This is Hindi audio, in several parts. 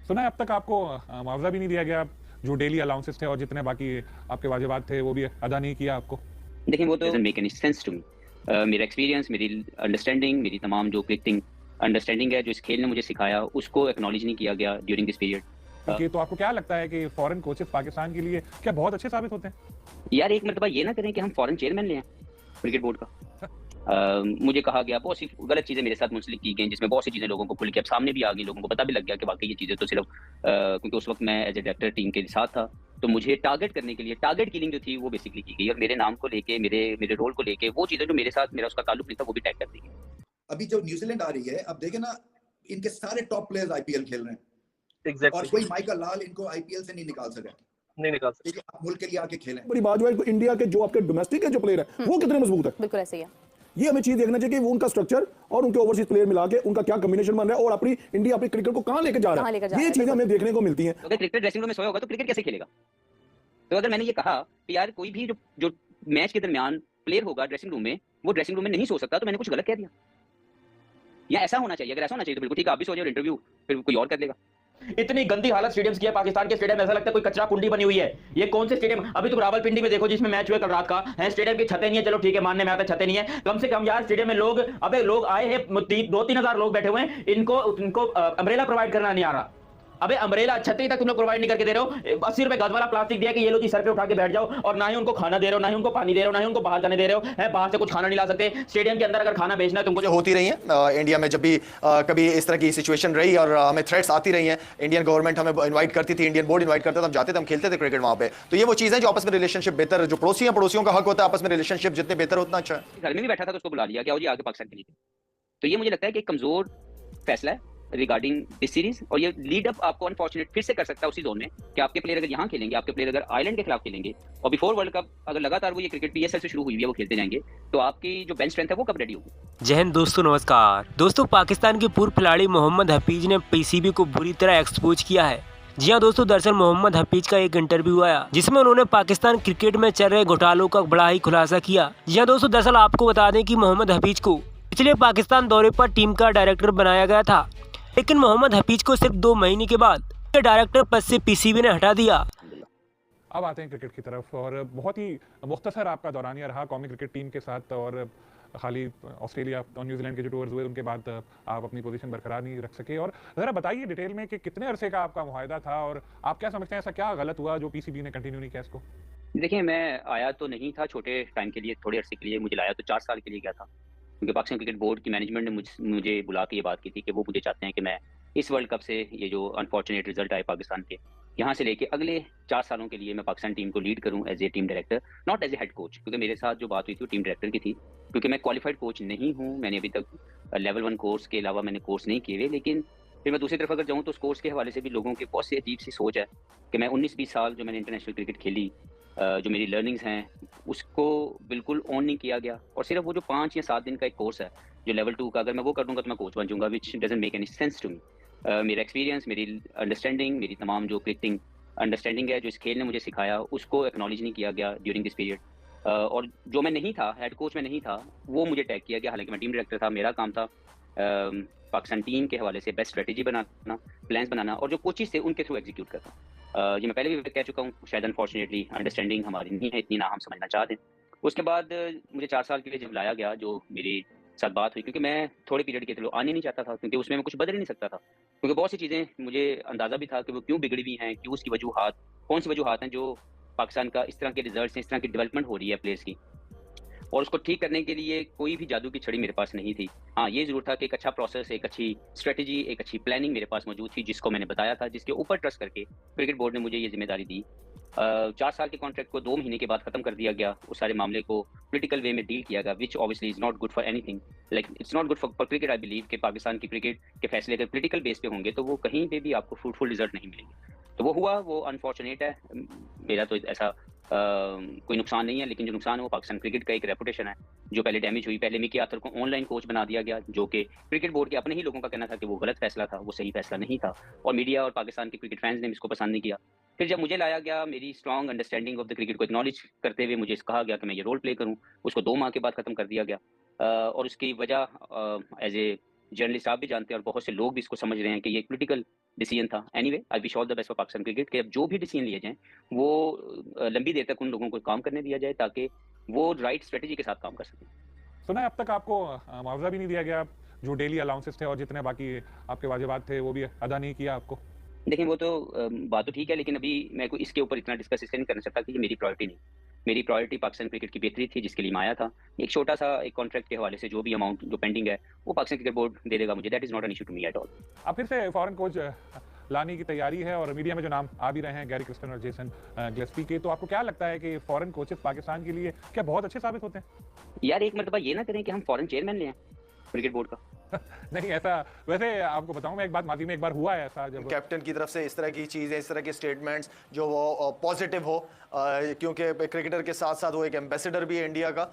सुना है अब तक आपको मुआवजा भी नहीं दिया गया, जो डेली अलाउंसेस थे और जितने बाकी आपके वाजिबात थे वो भी अदा नहीं किया आपको। देखिए वो तो doesn't make any sense to me. मेरा एक्सपीरियंस, मेरी अंडरस्टैंडिंग, मेरी तमाम जो क्रिकेटिंग अंडरस्टैंडिंग है जो इस खेल ने मुझे सिखाया, उसको एक्नॉलेज नहीं किया गया ड्यूरिंग दिस पीरियड। क्योंकि तो आपको क्या लगता है कि फॉरेन कोचेस पाकिस्तान के लिए क्या बहुत अच्छे साबित होते हैं? यार एक मरतबा ये ना करें कि हम फॉरेन चेयरमैन ले आएं क्रिकेट बोर्ड का। मुझे कहा गया, बहुत सी गलत चीजें मेरे साथ मुंसलिक की गई, जिसमें बहुत सी चीजें लोगों को खुल के अब सामने भी आ गई, लोगों को पता भी लग गया कि वाकई ये चीजें तो सिर्फ क्योंकि उस वक्त मैं एज ए डायरेक्टर टीम के साथ था, तो मुझे टारगेट करने के लिए टारगेट किलिंग जो थी वो बेसिकली की गई, और मेरे नाम को लेके, मेरे मेरे रोल को लेके वो चीजें जो मेरे साथ मेरा उसका ताल्लुक नहीं था वो भी टैग कर दी गई। अभी जो न्यूजीलैंड आ रही है, अब देखे ना, इनके सारे टॉप प्लेयर्स आईपीएल खेल रहे हैं। Exactly. और कोई माइकल लाल इनको आईपीएल से नहीं निकाल सका। नहीं निकाल सकते। ठीक है, आप मुल्क के लिए आके खेलें। बड़ी बात जो है इंडिया के जो आपके डोमेस्टिक के जो प्लेयर है वो कितने मजबूत है। बिल्कुल ऐसे ही है। ये हमें चीज देखना चाहिए कि वो उनका स्ट्रक्चर और उनके ओवरसीज प्लेयर मिला के उनका क्या कॉम्बिनेशन बन रहा है और अपनी इंडिया अपनी क्रिकेट को कहां लेके जा रहा है, ये चीजें हमें देखने को मिलती हैं। अगर क्रिकेट ड्रेसिंग रूम में सोया होगा तो क्रिकेट कैसे खेलेगा? तो अगर मैंने ये कहा कि यार कोई भी जो मैच के दरमियान प्लेयर होगा ड्रेसिंग रूम में, वो ड्रेसिंग रूम में नहीं सो सकता, तो मैंने कुछ गलत कह दिया। या ऐसा होना चाहिए, अगर ऐसा होना चाहिए तो बिल्कुल ठीक है, आप भी सो जाओ, इंटरव्यू फिर कोई और कर लेगा। इतनी गंदी हालत स्टेडियम्स की है पाकिस्तान के स्टेडियम, ऐसा लगता है कोई कचरा कुंडी बनी हुई है। ये कौन से स्टेडियम, अभी तो रावलपिंडी में देखो जिसमें मैच हुआ कल रात का है, स्टेडियम की छतें नहीं है, चलो ठीक है मानने में आता है छतें नहीं है, कम से कम यार स्टेडियम में लोग, अबे लोग आए हैं, 2-3 हजार लोग बैठे हुए हैं, इनको अम्ब्रेला प्रोवाइड करना नहीं आ रहा। अबे अम्ब्रेला छतरी तक तुम लोग प्रोवाइड नहीं करके दे रहे हो। 80 रुपए गज वाला प्लास्टिक दिया कि ये लो जी सर पे उठा के बैठ जाओ, और ना ही उनको खाना दे रहे हो, ना ही उनको पानी दे रहे हो, ना ही उनको बाहर जाने दे रहे हो, है बाहर से कुछ खाना नहीं ला सकते। स्टेडियम के अंदर अगर खाना बेचना है तुमको जो होती रही है इंडिया में, जब भी कभी इस तरह की सिचुएशन रही और हमें थ्रेट्स आती रही हैं, इंडियन गवर्नमेंट हमें इन्वाइट करती थी, इंडियन बोर्ड इन्वाइट करता था, हम जाते थे, हम खेलते थे क्रिकेट वहां पे। तो ये वो चीजें जो आपस में रिलेशनशिप बेहतर, जो पड़ोसी हैं पड़ोसियों का हक होता है आपस में रिलेशनशिप जितने बेहतर उतना अच्छा है। घर में भी बैठा था तो उसको बुला लिया कि आओ जी आगे पाकिस्तान के लिए। तो ये मुझे लगता है कि एक कमजोर फैसला है रिगार्डिंग दिस सीरीज, और ये लीड अप आपको अनफॉर्चुनेट फिर से कर सकता है उसी जोन में कि आपके प्लेयर अगर यहाँ खेलेंगे, आपके प्लेयर अगर आयरलैंड के खिलाफ खेलेंगे, और बिफोर वर्ल्ड कप अगर लगातार वो ये क्रिकेट पीएसएल से शुरू हुई है वो खेलते जाएंगे, तो आपकी जो बेंच स्ट्रेंथ है वो कब रेडी होगी। जय हिंद दोस्तों, नमस्कार दोस्तों। पाकिस्तान के पूर्व खिलाड़ी मोहम्मद हफीज ने पीसीबी को बुरी तरह एक्सपोज किया है। जी हाँ दोस्तों, दरअसल मोहम्मद हफीज का एक इंटरव्यू आया जिसमें उन्होंने पाकिस्तान क्रिकेट में चल रहे घोटालों का बड़ा ही खुलासा किया। जी हाँ दोस्तों, दरअसल आपको बता दें कि मोहम्मद हफीज को पिछले पाकिस्तान दौरे पर टीम का डायरेक्टर बनाया गया था, लेकिन मोहम्मद हफीज को सिर्फ 2 महीने के बाद डायरेक्टर पद से पीसीबी ने हटा दिया। अब आते हैं क्रिकेट की तरफ, और बहुत ही मुख्तसर आपका दौरानिया रहा कौमी क्रिकेट टीम के साथ, और खाली ऑस्ट्रेलिया और न्यूजीलैंड के जो टूर्स हुए उनके बाद आप अपनी पोजीशन बरकरार नहीं रख सके। और ज़रा बताइए डिटेल में कि कितने अरसे का आपका मुआहदा था, और आप क्या समझते हैं ऐसा क्या गलत हुआ जो पीसीबी ने कंटिन्यू नहीं किया इसको? देखिए मैं आया तो नहीं था छोटे टाइम के लिए, थोड़े अरसे के लिए, मुझे लाया तो 4 साल के लिए गया था, क्योंकि पाकिस्तान क्रिकेट बोर्ड की मैनेजमेंट ने मुझे बुला के ये बात की थी कि वो मुझे चाहते हैं कि मैं इस वर्ल्ड कप से ये जो अनफॉर्चुनेट रिजल्ट आए पाकिस्तान के, यहाँ से लेके अगले 4 सालों के लिए मैं पाकिस्तान टीम को लीड करूँ as a team director, not as a head coach, क्योंकि मेरे साथ जो बात हुई थी वो टीम डायरेक्टर की थी, क्योंकि मैं क्वालिफाइड कोच नहीं हूँ, मैंने अभी तक लेवल 1 कोर्स के अलावा मैंने कोर्स नहीं किए हुए। लेकिन फिर मैं दूसरी तरफ अगर जाऊँ तो उस कोर्स के हवाले से भी लोगों की बहुत सी अजीब सी सोच है कि मैं 19-20 साल जो मैंने इंटरनेशनल क्रिकेट खेली, जो मेरी लर्निंग्स हैं उसको बिल्कुल ऑन नहीं किया गया, और सिर्फ वो जो 5 या 7 दिन का एक कोर्स है जो लेवल 2 का, अगर मैं वो कर दूंगा तो मैं कोच बन जाऊंगा, which doesn't make any sense to me. मेरा एक्सपीरियंस, मेरी अंडरस्टैंडिंग, मेरी तमाम जो क्रिकेटिंग अंडरस्टैंडिंग है जो इस खेल ने मुझे सिखाया, उसको एक्नॉलेज नहीं किया गया ड्यूरिंग दिस पीरियड। और जो मैं नहीं था, हेड कोच में नहीं था, वो मुझे टैग किया गया, हालांकि मैं टीम डायरेक्टर था। मेरा काम था पाकिस्तान टीम के हवाले से बेस्ट स्ट्रेटेजी बनाना, प्लान्स बनाना, और जो कोचेस थे उनके थ्रू एग्जीक्यूट करना। ये मैं पहले भी कह चुका हूँ, शायद अनफॉर्चुनेटली अंडरस्टैंडिंग हमारी नहीं है इतनी, ना हम समझना चाहते हैं। उसके बाद मुझे 4 साल के लिए जब लाया गया, जो मेरी साथ बात हुई, क्योंकि मैं थोड़े पीरियड के थ्रू आने नहीं चाहता था, क्योंकि उसमें मैं कुछ बदल ही नहीं सकता था, क्योंकि बहुत सी चीज़ें मुझे अंदाज़ा भी था कि वो क्यों बिगड़ी हुई हैं, क्यों उसकी वजूहात, कौन सी वजूहात हैं जो पाकिस्तान का इस तरह के रिजल्ट हैं, इस तरह की डेवलपमेंट हो रही है प्लेयर्स की, और उसको ठीक करने के लिए कोई भी जादू की छड़ी मेरे पास नहीं थी। हाँ, ये ज़रूर था कि एक अच्छा प्रोसेस, एक अच्छी स्ट्रेटजी, एक अच्छी प्लानिंग मेरे पास मौजूद थी, जिसको मैंने बताया था, जिसके ऊपर ट्रस्ट करके क्रिकेट बोर्ड ने मुझे ये जिम्मेदारी दी। 4 साल के कॉन्ट्रैक्ट को 2 महीने के बाद खत्म कर दिया गया, उस सारे मामले को पॉलिटिकल वे में डील किया गया, which obviously is not good for anything, like it's not good for cricket. I believe कि पाकिस्तान की क्रिकेट के फैसले अगर पॉलिटिकल बेस पे होंगे तो वो कहीं पे भी आपको फ्रूटफुल रिजल्ट नहीं मिलेंगे। तो वो हुआ, वो अनफॉर्चुनेट है। मेरा तो ऐसा कोई नुकसान नहीं है, लेकिन जो नुकसान है वो पाकिस्तान क्रिकेट का एक रेपुटेशन है जो पहले डैमेज हुई। पहले मिकी आर्थर को ऑनलाइन कोच बना दिया गया, जो कि क्रिकेट बोर्ड के अपने ही लोगों का कहना था कि वो गलत फैसला था, वो सही फैसला नहीं था, और मीडिया और पाकिस्तान के क्रिकेट फैंस ने इसको पसंद नहीं किया। फिर जब मुझे लाया गया, मेरी strong understanding of the cricket को एक्नॉलेज करते हुए मुझे कहा गया कि मैं ये रोल प्ले करूँ, उसको 2 माह के बाद खत्म कर दिया गया। और उसकी वजह एज ए जर्नलिस्ट आप भी जानते हैं, और बहुत से लोग भी इसको समझ रहे हैं कि ये पॉलिटिकल डिसीजन था। Anyway I wish all the best for Pakistan cricket के अब जो भी डिसीजन लिए जाएं वो लंबी देर तक उन लोगों को काम करने दिया जाए ताकि वो राइट स्ट्रेटजी के साथ काम कर सकें। सुना है अब तक आपको मुआवजा भी नहीं दिया गया, जो डेली अलाउंसेस थे और जितने बाकी आपके वाजिबात थे वो भी अदा नहीं किया आपको? देखिए वो तो बात तो ठीक है, लेकिन अभी मैं को इसके ऊपर इतना डिस्कस इसलिए नहीं करना चाहता कि ये मेरी प्रायोरिटी नहीं। मेरी प्रायोरिटी पाकिस्तान क्रिकेट की बेहतरी थी जिसके लिए मैं आया था। एक छोटा सा एक कॉन्ट्रैक्ट के हवाले से जो भी अमाउंट जो पेंडिंग है वो पाकिस्तान क्रिकेट बोर्ड दे देगा मुझे। That is not an issue to me at all. अब फिर से फॉरेन कोच लाने की तैयारी है और मीडिया में जो नाम आ भी रहे हैं गैरी क्रिस्टन और जेसन गिलेस्पी के, तो आपको क्या लगता है कि फॉरेन कोचेस पाकिस्तान के लिए क्या बहुत अच्छे साबित होते हैं? यार एक मरतबा ये ना करें कि हम फॉरेन चेयरमैन लें क्रिकेट बोर्ड का। नहीं ऐसा, वैसे आपको बताऊं मैं एक बात, माजी में एक बार हुआ है ऐसा जब कैप्टन की तरफ से इस तरह की चीज़ें, इस तरह के स्टेटमेंट्स जो वो पॉजिटिव हो, क्योंकि क्रिकेटर के साथ साथ वो एक एम्बेसडर भी है इंडिया का।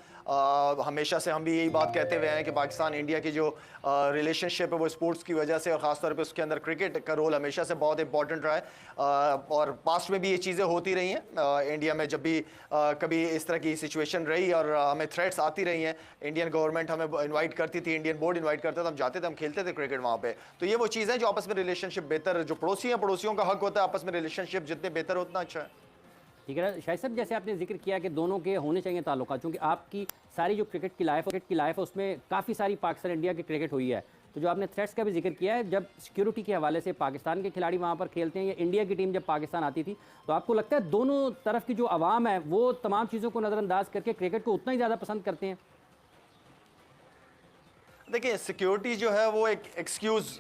हमेशा से हम भी यही बात कहते हुए हैं कि पाकिस्तान इंडिया की जो रिलेशनशिप है वो स्पोर्ट्स की वजह से और ख़ासतौर पे उसके अंदर क्रिकेट का रोल हमेशा से बहुत इंपॉर्टेंट रहा है और पास्ट में भी ये चीज़ें होती रही हैं। इंडिया में जब भी कभी इस तरह की सिचुएशन रही और हमें थ्रेट्स आती रही हैं, इंडियन गवर्नमेंट हमें इन्वाइट करती थी, इंडियन बोर्ड इन्वाइट करता था, हम जाते थे, हम खेलते थे क्रिकेट वहाँ पे। तो ये वो चीज़ें जो आपस में रिलेशनशिप बेहतर, जो पड़ोसी हैं पड़ोसियों का हक होता है आपस में रिलेशनशिप जितने बेहतर उतना अच्छा है। ठीक है शाहिद साहब, जैसे आपने जिक्र किया कि दोनों के होने चाहिए ताल्लुकात, क्योंकि आपकी सारी जो क्रिकेट की लाइफ है उसमें काफ़ी सारी पाकिस्तान इंडिया की क्रिकेट हुई है। तो जो आपने थ्रेट्स का भी जिक्र किया है, जब सिक्योरिटी के हवाले से पाकिस्तान के खिलाड़ी वहाँ पर खेलते हैं या इंडिया की टीम जब पाकिस्तान आती थी, तो आपको लगता है दोनों तरफ की जो आवाम है वो तमाम चीज़ों को नज़रअंदाज करके क्रिकेट को उतना ही ज़्यादा पसंद करते हैं? देखिए सिक्योरिटी जो है वो एक एक्सक्यूज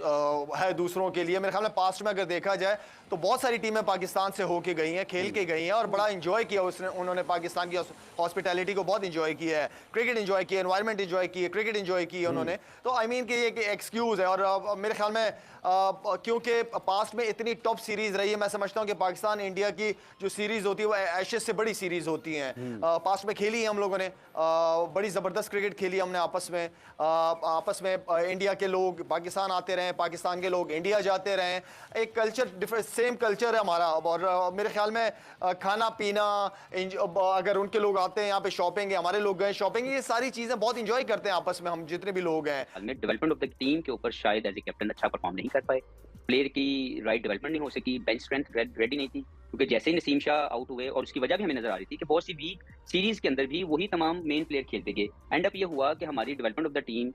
है दूसरों के लिए। मेरे ख्याल में पास्ट में अगर देखा जाए तो बहुत सारी टीमें पाकिस्तान से होके गई हैं, खेल के गई हैं और बड़ा एंजॉय किया उन्होंने पाकिस्तान की हॉस्पिटैलिटी को बहुत एंजॉय किया है, क्रिकेट एंजॉय किया, एनवायरनमेंट एंजॉय की है, क्रिकेट एंजॉय की है उन्होंने। तो आई मीन कि ये एक्सक्यूज है और मेरे ख्याल में क्योंकि पास्ट में इतनी टॉप सीरीज रही है, मैं समझता हूँ कि पाकिस्तान इंडिया की जो सीरीज होती है वो एशेज से बड़ी सीरीज होती हैं। पास्ट में खेली है हम लोगों ने, बड़ी ज़बरदस्त क्रिकेट खेली हमने आपस में इंडिया के लोग पाकिस्तान आते रहे, पाकिस्तान के लोग इंडिया जाते रहे, एक कल्चर डिफरेंट, सेम कल्चर है हमारा। और मेरे ख्याल में खाना पीना, अगर उनके लोग आते हैं यहाँ पे शॉपिंग है, हमारे लोग गए शॉपिंग, ये सारी चीज़ें बहुत इंजॉय करते हैं आपस में हम जितने भी लोग हैं। डेवलपमेंट ऑफ द टीम के ऊपर शायद एज ए कैप्टन अच्छा परफॉर्म नहीं कर पाए, प्लेयर की राइट डेवलपमेंट नहीं हो सकी, बेंच स्ट्रेंथ रेडी नहीं थी, क्योंकि जैसे ही नसीम शाह आउट हुए और उसकी वजह भी हमें नजर आ रही थी कि बहुत सी वीक सीरीज के अंदर भी वही तमाम मेन प्लेयर खेलते गए। एंड अप ये हुआ कि हमारी डेवलपमेंट ऑफ द टीम,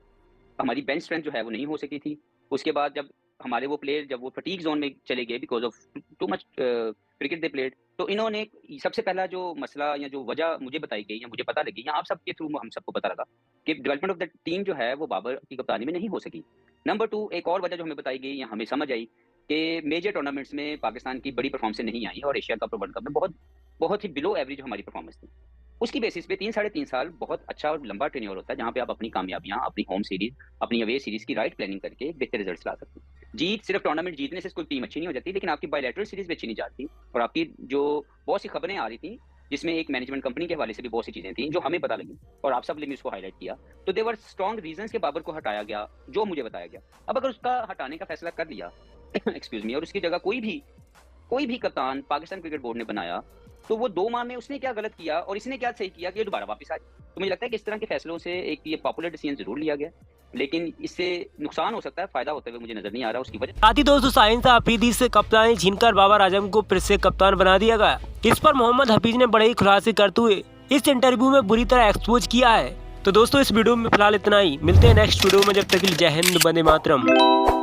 हमारी बेंच स्ट्रेंथ जो है वो नहीं हो सकी थी। उसके बाद जब हमारे वो प्लेयर जब वो फटीग जोन में चले गए because of too much cricket they played, तो इन्होंने सबसे पहला जो मसला या जो वजह मुझे बताई गई या मुझे पता लगी या आप सबके थ्रू हम सबको पता लगा कि डेवलपमेंट ऑफ द टीम जो है वो बाबर की कप्तानी में नहीं हो सकी। नंबर 2, एक और वजह जो हमें बताई गई या हमें समझ आई कि मेजर टूर्नामेंट्स में पाकिस्तान की बड़ी परफॉर्मेंस नहीं आई और एशिया कप और वर्ल्ड कप में बहुत ही बिलो एवरेज हमारी परफॉर्मेंस थी। उसकी बेसिस पे 3-3.5 साल बहुत अच्छा और लंबा टेन्योर होता है जहाँ पे आप अपनी कामयाबियां, अपनी होम सीरीज, अपनी अवे सीरीज की राइट प्लानिंग करके बेहतर रिजल्ट्स ला सकते हैं। जीत सिर्फ टूर्नामेंट जीतने से कोई टीम अच्छी नहीं हो जाती, लेकिन आपकी बायलैटरल सीरीज भी अच्छी नहीं जाती। और आपकी जो बहुत सी खबरें आ रही थी जिसमें एक मैनेजमेंट कंपनी के हवाले से भी बहुत सी चीजें थी जो हमें पता लगी और आप सब ने उसको हाईलाइट किया, तो देवर स्ट्रॉन्ग रीजंस के बाबर को हटाया गया जो मुझे बताया गया। अब अगर उसका हटाने का फैसला कर लिया एक्सक्यूज मी, और उसकी जगह कोई भी कप्तान पाकिस्तान क्रिकेट बोर्ड ने बनाया, तो वो 2 माह में उसने क्या गलत किया और इसने क्या सही किया कि ये दोबारा वापस आए। तो मुझे लगता है कि इस तरह के फैसलों से एक ये पॉपुलर डिसीजन जरूर लिया गया, लेकिन इससे नुकसान हो सकता है, फायदा होते हुए मुझे नजर नहीं आ रहा उसकी वजह। साथ ही दोस्तों शाहीन अफरीदी से कप्तानी छीनकर बाबर आजम को फिर से कप्तान बना दिया गया। इस पर मोहम्मद हफीज ने बड़े ही खुलासे करते हुए इस इंटरव्यू में बुरी तरह एक्सपोज किया है। तो दोस्तों इस वीडियो में फिलहाल इतना ही, मिलते हैं नेक्स्ट वीडियो में, जब तक के लिए जय हिंद, वंदे मातरम।